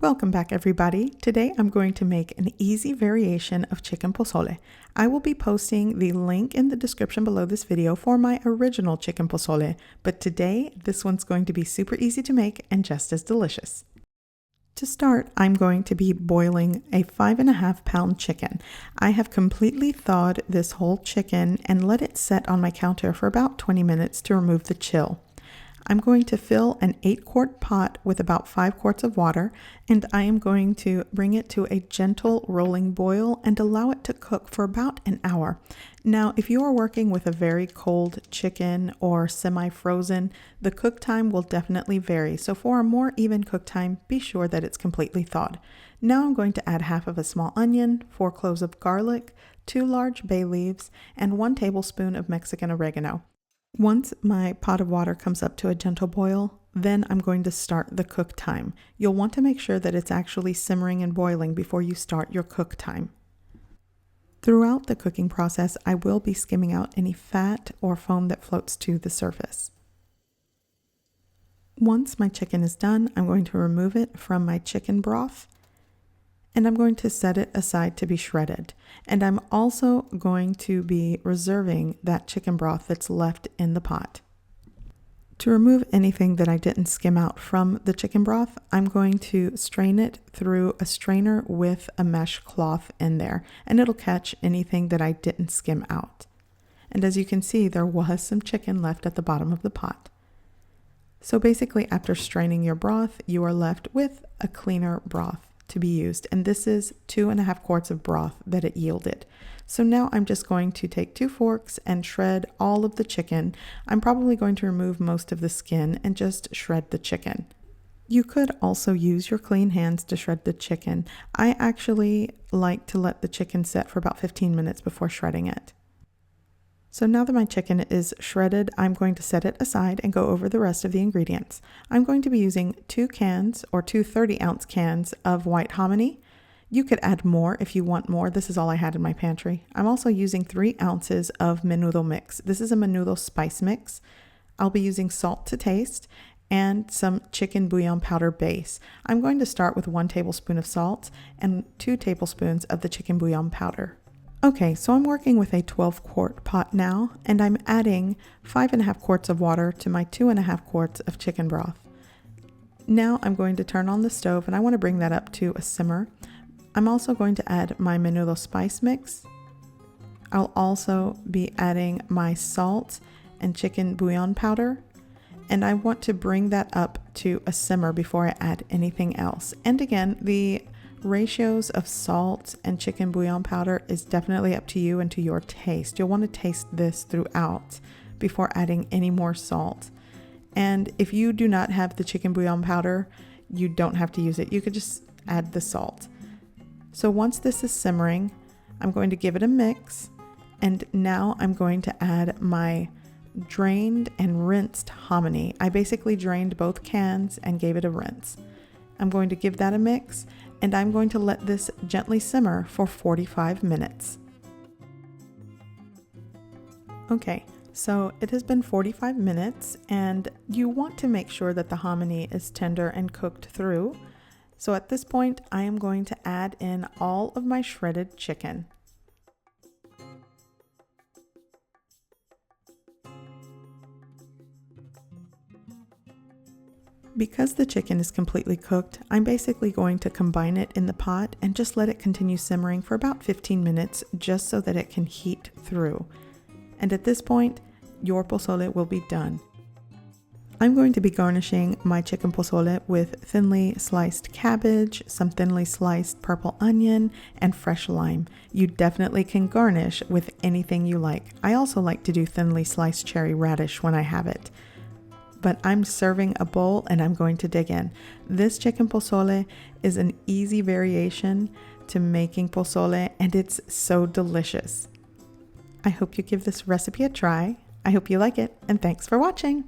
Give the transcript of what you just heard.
Welcome back, everybody. Today I'm going to make an easy variation of chicken pozole. I will be posting the link in the description below this video for my original chicken pozole, but today this one's going to be super easy to make and just as delicious. To start, I'm going to be boiling a 5.5 pound chicken. I have completely thawed this whole chicken and let it set on my counter for about 20 minutes to remove the chill. I'm going to fill an 8-quart pot with about 5 quarts of water, and I am going to bring it to a gentle rolling boil and allow it to cook for about an hour. Now, if you are working with a very cold chicken or semi-frozen, the cook time will definitely vary. So for a more even cook time, be sure that it's completely thawed. Now I'm going to add half of a small onion, 4 cloves of garlic, 2 large bay leaves, and 1 tablespoon of Mexican oregano. Once my pot of water comes up to a gentle boil, then I'm going to start the cook time. You'll want to make sure that it's actually simmering and boiling before you start your cook time. Throughout the cooking process, I will be skimming out any fat or foam that floats to the surface. Once my chicken is done, I'm going to remove it from my chicken broth, and I'm going to set it aside to be shredded. And I'm also going to be reserving that chicken broth that's left in the pot. To remove anything that I didn't skim out from the chicken broth, I'm going to strain it through a strainer with a mesh cloth in there, and it'll catch anything that I didn't skim out. And as you can see, there was some chicken left at the bottom of the pot. So basically, after straining your broth, you are left with a cleaner broth to be used, and this is 2.5 quarts of broth that it yielded. So now I'm just going to take 2 forks and shred all of the chicken. I'm probably going to remove most of the skin and just shred the chicken. You could also use your clean hands to shred the chicken. I actually like to let the chicken set for about 15 minutes before shredding it. So now that my chicken is shredded, I'm going to set it aside and go over the rest of the ingredients. I'm going to be using 2 cans or 2 30-ounce cans of white hominy. You could add more if you want more. This is all I had in my pantry. I'm also using 3 ounces of menudo mix. This is a menudo spice mix. I'll be using salt to taste and some chicken bouillon powder base. I'm going to start with 1 tablespoon of salt and 2 tablespoons of the chicken bouillon powder. Okay, so I'm working with a 12-quart pot now, and I'm adding 5.5 quarts of water to my 2.5 quarts of chicken broth. Now I'm going to turn on the stove, and I want to bring that up to a simmer. I'm also going to add my menudo spice mix. I'll also be adding my salt and chicken bouillon powder, and I want to bring that up to a simmer before I add anything else. And again, the ratios of salt and chicken bouillon powder is definitely up to you and to your taste. You'll want to taste this throughout before adding any more salt. And if you do not have the chicken bouillon powder, you don't have to use it. You could just add the salt. So once this is simmering, I'm going to give it a mix. And now I'm going to add my drained and rinsed hominy. I basically drained both cans and gave it a rinse. I'm going to give that a mix, and I'm going to let this gently simmer for 45 minutes. Okay, so it has been 45 minutes, and you want to make sure that the hominy is tender and cooked through. So at this point, I am going to add in all of my shredded chicken. Because the chicken is completely cooked, I'm basically going to combine it in the pot and just let it continue simmering for about 15 minutes just so that it can heat through. And at this point, your pozole will be done. I'm going to be garnishing my chicken pozole with thinly sliced cabbage, some thinly sliced purple onion, and fresh lime. You definitely can garnish with anything you like. I also like to do thinly sliced cherry radish when I have it. But I'm serving a bowl and I'm going to dig in. This chicken pozole is an easy variation to making pozole, and it's so delicious. I hope you give this recipe a try. I hope you like it, and thanks for watching.